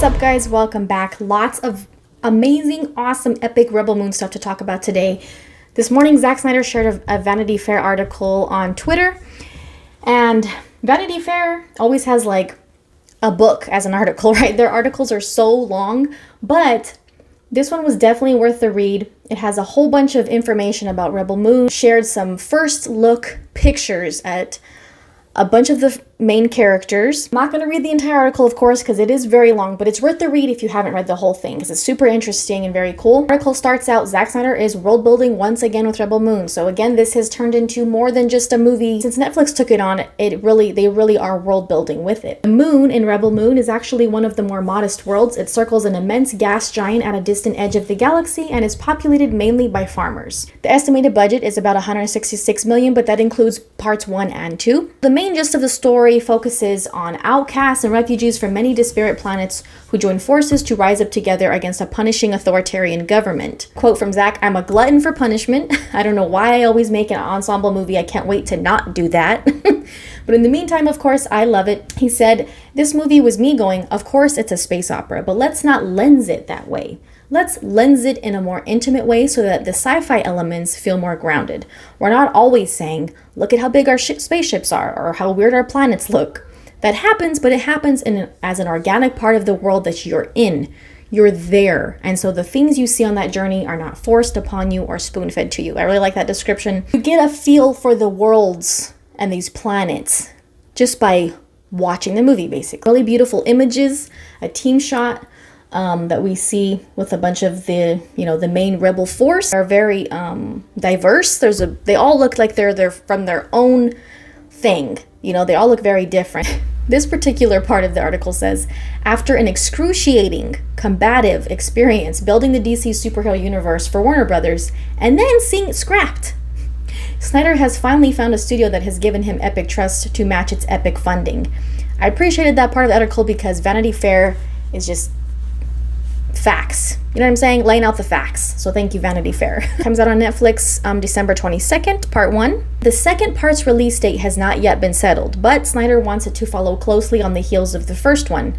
What's up, guys? Welcome back. Lots of amazing, awesome, epic Rebel Moon stuff to talk about today. This morning, Zack Snyder shared a Vanity Fair article on Twitter, and Vanity Fair always has like a book as an article, right? Their articles are so long, but this one was definitely worth the read. It has a whole bunch of information about Rebel Moon, shared some first look pictures at a bunch of the main characters. I'm not going to read the entire article, of course, because it is very long, but it's worth the read if you haven't read the whole thing, because it's super interesting and very cool. The article starts out, Zack Snyder is world building once again with Rebel Moon. So again, this has turned into more than just a movie. Since Netflix took it on, they really are world building with it. The moon in Rebel Moon is actually one of the more modest worlds. It circles an immense gas giant at a distant edge of the galaxy and is populated mainly by farmers. The estimated budget is about $166 million, but that includes parts 1 and 2. The main gist of the story focuses on outcasts and refugees from many disparate planets who join forces to rise up together against a punishing authoritarian government. Quote from Zack, "I'm a glutton for punishment. I don't know why I always make an ensemble movie. I can't wait to not do that." But in the meantime, of course, I love it. He said, "This movie was me going, of course it's a space opera, but let's not lens it that way. Let's lens it in a more intimate way so that the sci-fi elements feel more grounded. We're not always saying, look at how big our spaceships are or how weird our planets look. That happens, but it happens as an organic part of the world that you're in. You're there. And so the things you see on that journey are not forced upon you or spoon-fed to you." I really like that description. You get a feel for the worlds and these planets just by watching the movie, basically. Really beautiful images, a team shot that we see with a bunch of the main rebel force are very diverse. They all look like they're from their own thing. They all look very different. This particular part of the article says, after an excruciating, combative experience building the DC superhero universe for Warner Brothers and then seeing it scrapped, Snyder has finally found a studio that has given him epic trust to match its epic funding. I appreciated that part of the article because Vanity Fair is just facts. You know what I'm saying? Laying out the facts. So thank you, Vanity Fair. Comes out on Netflix December 22nd, part 1. The second part's release date has not yet been settled, but Snyder wants it to follow closely on the heels of the first one.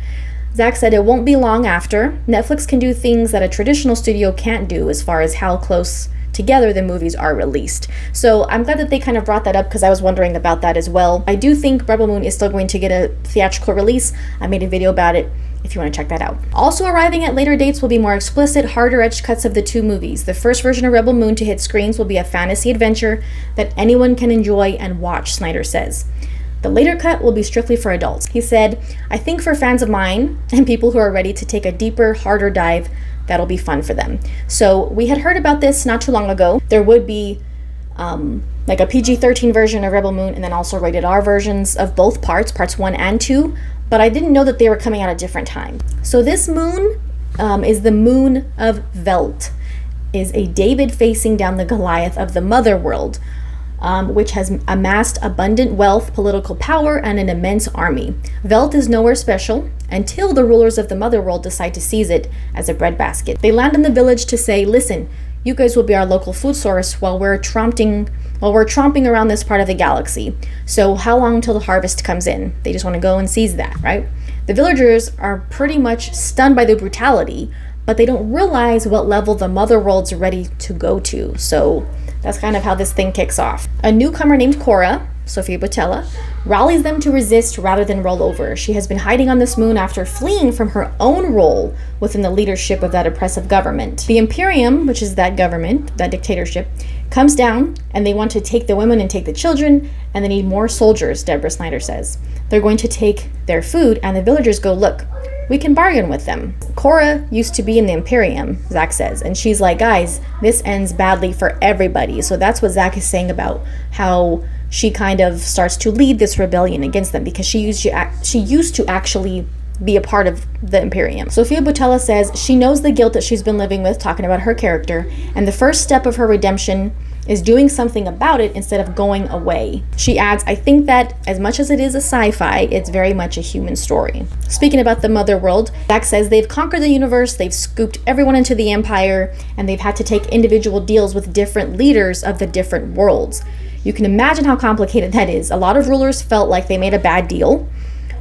Zack said it won't be long after. Netflix can do things that a traditional studio can't do as far as how close together the movies are released. So I'm glad that they kind of brought that up because I was wondering about that as well. I do think Rebel Moon is still going to get a theatrical release. I made a video about it if you want to check that out. Also arriving at later dates will be more explicit, harder-edged cuts of the two movies. The first version of Rebel Moon to hit screens will be a fantasy adventure that anyone can enjoy and watch, Snyder says. The later cut will be strictly for adults. He said, "I think for fans of mine and people who are ready to take a deeper, harder dive, that'll be fun for them." So we had heard about this not too long ago. There would be like a PG-13 version of Rebel Moon and then also rated R versions of both parts 1 and 2. But I didn't know that they were coming out at different time. So this moon is the moon of Velt, is a David facing down the Goliath of the mother world, which has amassed abundant wealth, political power, and an immense army. Velt is nowhere special until the rulers of the mother world decide to seize it as a breadbasket. They land in the village to say, listen, you guys will be our local food source while we're tromping around this part of the galaxy. So how long until the harvest comes in? They just want to go and seize that, right? The villagers are pretty much stunned by the brutality, but they don't realize what level the mother world's ready to go to. So that's kind of how this thing kicks off. A newcomer named Cora, Sophia Boutella, rallies them to resist rather than roll over. She has been hiding on this moon after fleeing from her own role within the leadership of that oppressive government. The Imperium, which is that government, that dictatorship, comes down and they want to take the women and take the children, and they need more soldiers, Deborah Snyder says. They're going to take their food, and the villagers go, look, we can bargain with them. Cora used to be in the Imperium, Zack says, and she's like, guys, this ends badly for everybody. So that's what Zack is saying about how she kind of starts to lead this rebellion against them because she used to actually be a part of the Imperium. Sophia Boutella says she knows the guilt that she's been living with, talking about her character, and the first step of her redemption is doing something about it instead of going away. She adds, I think that as much as it is a sci-fi, it's very much a human story. Speaking about the mother world, Zack says they've conquered the universe, they've scooped everyone into the empire, and they've had to take individual deals with different leaders of the different worlds. You can imagine how complicated that is. A lot of rulers felt like they made a bad deal,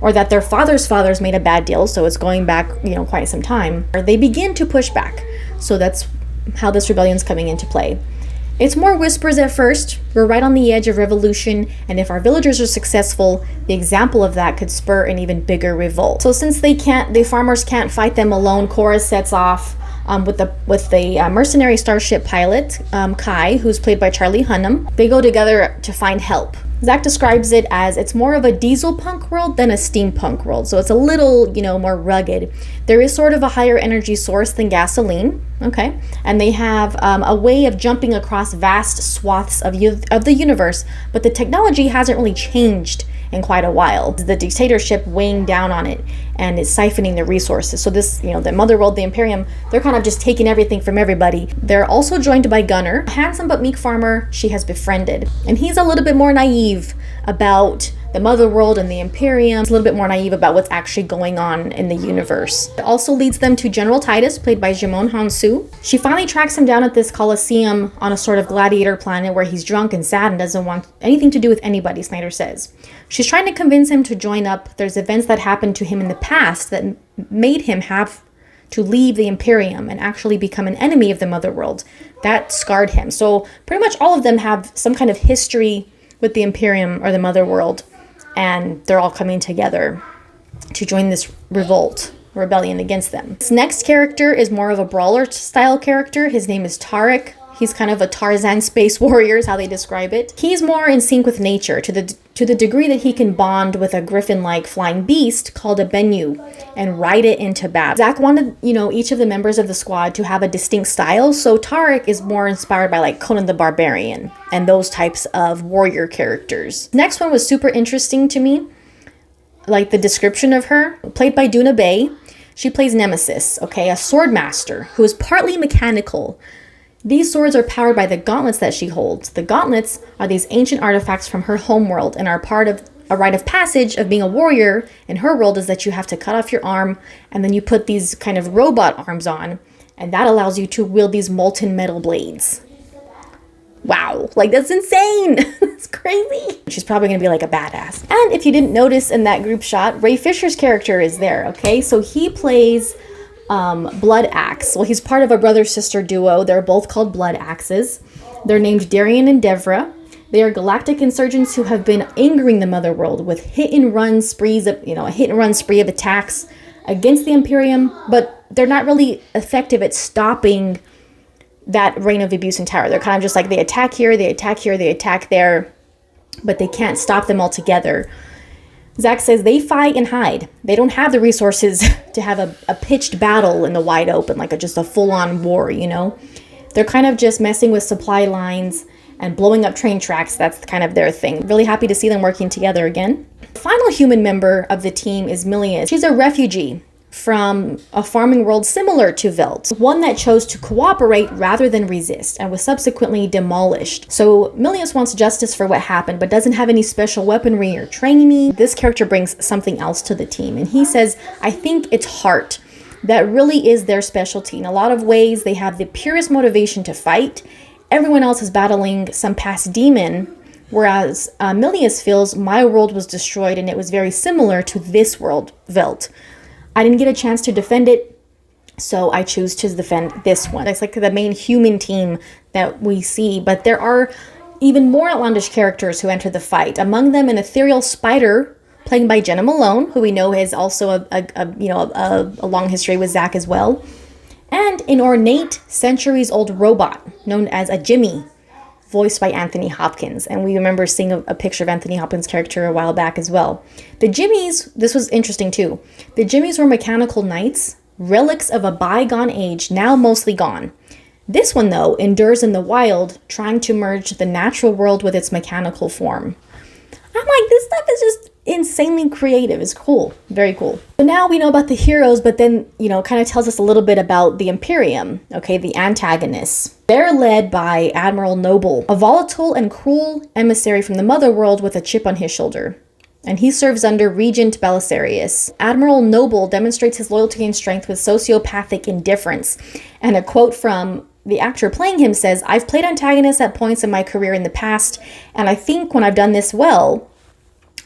or that their fathers made a bad deal, so it's going back, quite some time, or they begin to push back. So that's how this rebellion's coming into play. It's more whispers at first. We're right on the edge of revolution, and if our villagers are successful, the example of that could spur an even bigger revolt. So since the farmers can't fight them alone, Cora sets off with the mercenary starship pilot, Kai, who's played by Charlie Hunnam. They go together to find help. Zach describes it as it's more of a diesel punk world than a steampunk world. So it's a little, more rugged. There is sort of a higher energy source than gasoline, okay? And they have a way of jumping across vast swaths of the universe, but the technology hasn't really changed in quite a while. The dictatorship weighing down on it and is siphoning the resources. So this, the mother world, the Imperium, they're kind of just taking everything from everybody. They're also joined by Gunner, a handsome but meek farmer she has befriended. And he's a little bit more naive about the mother world and the Imperium. He's a little bit more naive about what's actually going on in the universe. It also leads them to General Titus, played by Jimon Hansu. She finally tracks him down at this Colosseum on a sort of gladiator planet where he's drunk and sad and doesn't want anything to do with anybody, Snyder says. She's trying to convince him to join up. There's events that happened to him in the past that made him have to leave the Imperium and actually become an enemy of the mother world. That scarred him. So pretty much all of them have some kind of history with the Imperium or the mother world, and they're all coming together to join this rebellion against them. This next character is more of a brawler style character. His name is Tariq. He's kind of a Tarzan space warrior is how they describe it. He's more in sync with nature to the degree that he can bond with a griffin-like flying beast called a Bennu and ride it into battle. Zach wanted, each of the members of the squad to have a distinct style, so Tariq is more inspired by like Conan the Barbarian and those types of warrior characters. Next one was super interesting to me, like the description of her, played by Duna Bay. She plays Nemesis, okay, a sword master who is partly mechanical. These swords are powered by the gauntlets that she holds. The gauntlets are these ancient artifacts from her homeworld and are part of a rite of passage of being a warrior in her world, is that you have to cut off your arm and then you put these kind of robot arms on, and that allows you to wield these molten metal blades. Wow, like that's insane. It's crazy. She's probably gonna be like a badass. And if you didn't notice in that group shot, Ray Fisher's character is there, okay? So he plays Blood Axe. Well, he's part of a brother-sister duo. They're both called Blood Axes. They're named Darian and Devra. They are galactic insurgents who have been angering the mother world with a hit and run spree of attacks against the Imperium, but they're not really effective at stopping that reign of abuse and terror. They're kind of just like they attack here, they attack here, they attack there, but they can't stop them altogether. Zach says they fight and hide. They don't have the resources to have a pitched battle in the wide open, like just a full-on war, They're kind of just messing with supply lines and blowing up train tracks. That's kind of their thing. Really happy to see them working together again. The final human member of the team is Milius. She's a refugee from a farming world similar to Velt, one that chose to cooperate rather than resist and was subsequently demolished. So Milius wants justice for what happened, but doesn't have any special weaponry or training. This character brings something else to the team, and he says, I think it's heart. That really is their specialty. In a lot of ways, they have the purest motivation to fight. Everyone else is battling some past demon, whereas Milius feels my world was destroyed and it was very similar to this world, Velt. I didn't get a chance to defend it, so I choose to defend this one. It's like the main human team that we see, but there are even more outlandish characters who enter the fight. Among them, an ethereal spider played by Jenna Malone, who we know has also a long history with Zach as well, and an ornate, centuries-old robot known as a Jimmy, voiced by Anthony Hopkins. And we remember seeing a picture of Anthony Hopkins' character a while back as well. The Jimmies, this was interesting too. The Jimmies were mechanical knights, relics of a bygone age, now mostly gone. This one, though, endures in the wild, trying to merge the natural world with its mechanical form. I'm like, this stuff is just insanely creative. It's cool. Very cool. So now we know about the heroes, but then, kind of tells us a little bit about the Imperium, okay, the antagonists. They're led by Admiral Noble, a volatile and cruel emissary from the mother world with a chip on his shoulder. And he serves under Regent Belisarius. Admiral Noble demonstrates his loyalty and strength with sociopathic indifference. And a quote from the actor playing him says, I've played antagonists at points in my career in the past, and I think when I've done this well,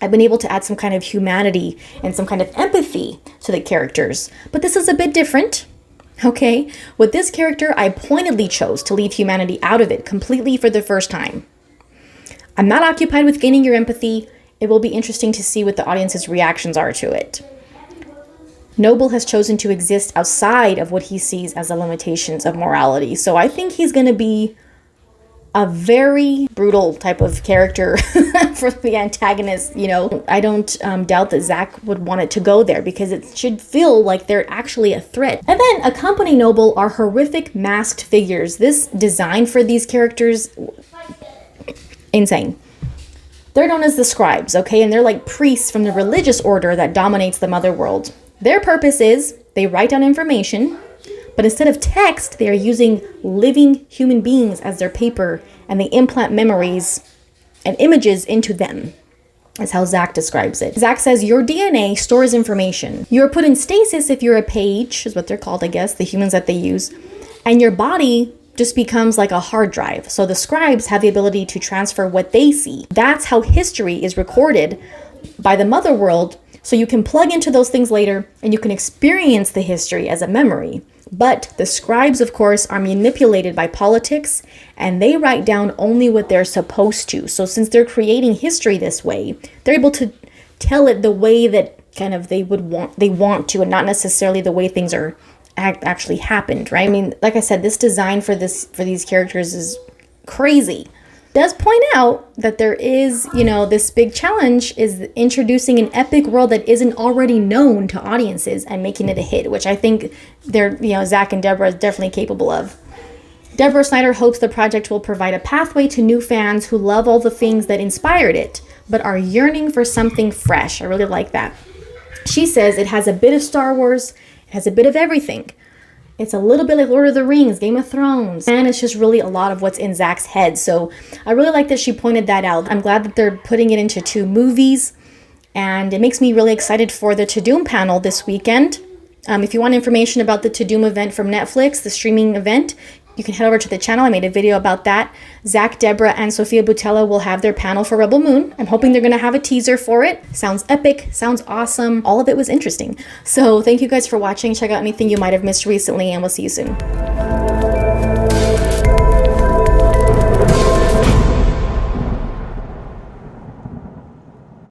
I've been able to add some kind of humanity and some kind of empathy to the characters. But this is a bit different. Okay, with this character, I pointedly chose to leave humanity out of it completely for the first time. I'm not occupied with gaining your empathy. It will be interesting to see what the audience's reactions are to it. Noble has chosen to exist outside of what he sees as the limitations of morality. So I think he's going to be a very brutal type of character for the antagonist. You know, I don't doubt that Zach would want it to go there because it should feel like they're actually a threat. And then accompanying Noble are horrific masked figures. This design for these characters, insane. They're known as the scribes, okay? And they're like priests from the religious order that dominates the mother world. Their purpose is they write down information, but instead of text, they are using living human beings as their paper, and they implant memories and images into them. That's how Zach describes it. Zach says, your DNA stores information. You're put in stasis if you're a page, is what they're called, I guess, the humans that they use. And your body just becomes like a hard drive. So the scribes have the ability to transfer what they see. That's how history is recorded by the mother world. So you can plug into those things later and you can experience the history as a memory. But the scribes, of course, are manipulated by politics and they write down only what they're supposed to. So since they're creating history this way, they're able to tell it the way that kind of they want to, and not necessarily the way things are actually happened, right? I mean, like I said, this design for these characters is crazy. Does point out that there is, you know, this big challenge is introducing an epic world that isn't already known to audiences and making it a hit, which I think Zach and Deborah is definitely capable of. Deborah Snyder hopes the project will provide a pathway to new fans who love all the things that inspired it, but are yearning for something fresh. I really like that. She says it has a bit of Star Wars, it has a bit of everything. It's a little bit like Lord of the Rings, Game of Thrones, and it's just really a lot of what's in Zach's head. So I really like that she pointed that out. I'm glad that they're putting it into 2 movies, and it makes me really excited for the Tudum panel this weekend. If you want information about the Tudum event from Netflix, the streaming event, you can head over to the channel. I made a video about that. Zach, Deborah, and Sophia Boutella will have their panel for Rebel Moon. I'm hoping they're going to have a teaser for it. Sounds epic. Sounds awesome. All of it was interesting. So thank you guys for watching. Check out anything you might have missed recently, and we'll see you soon.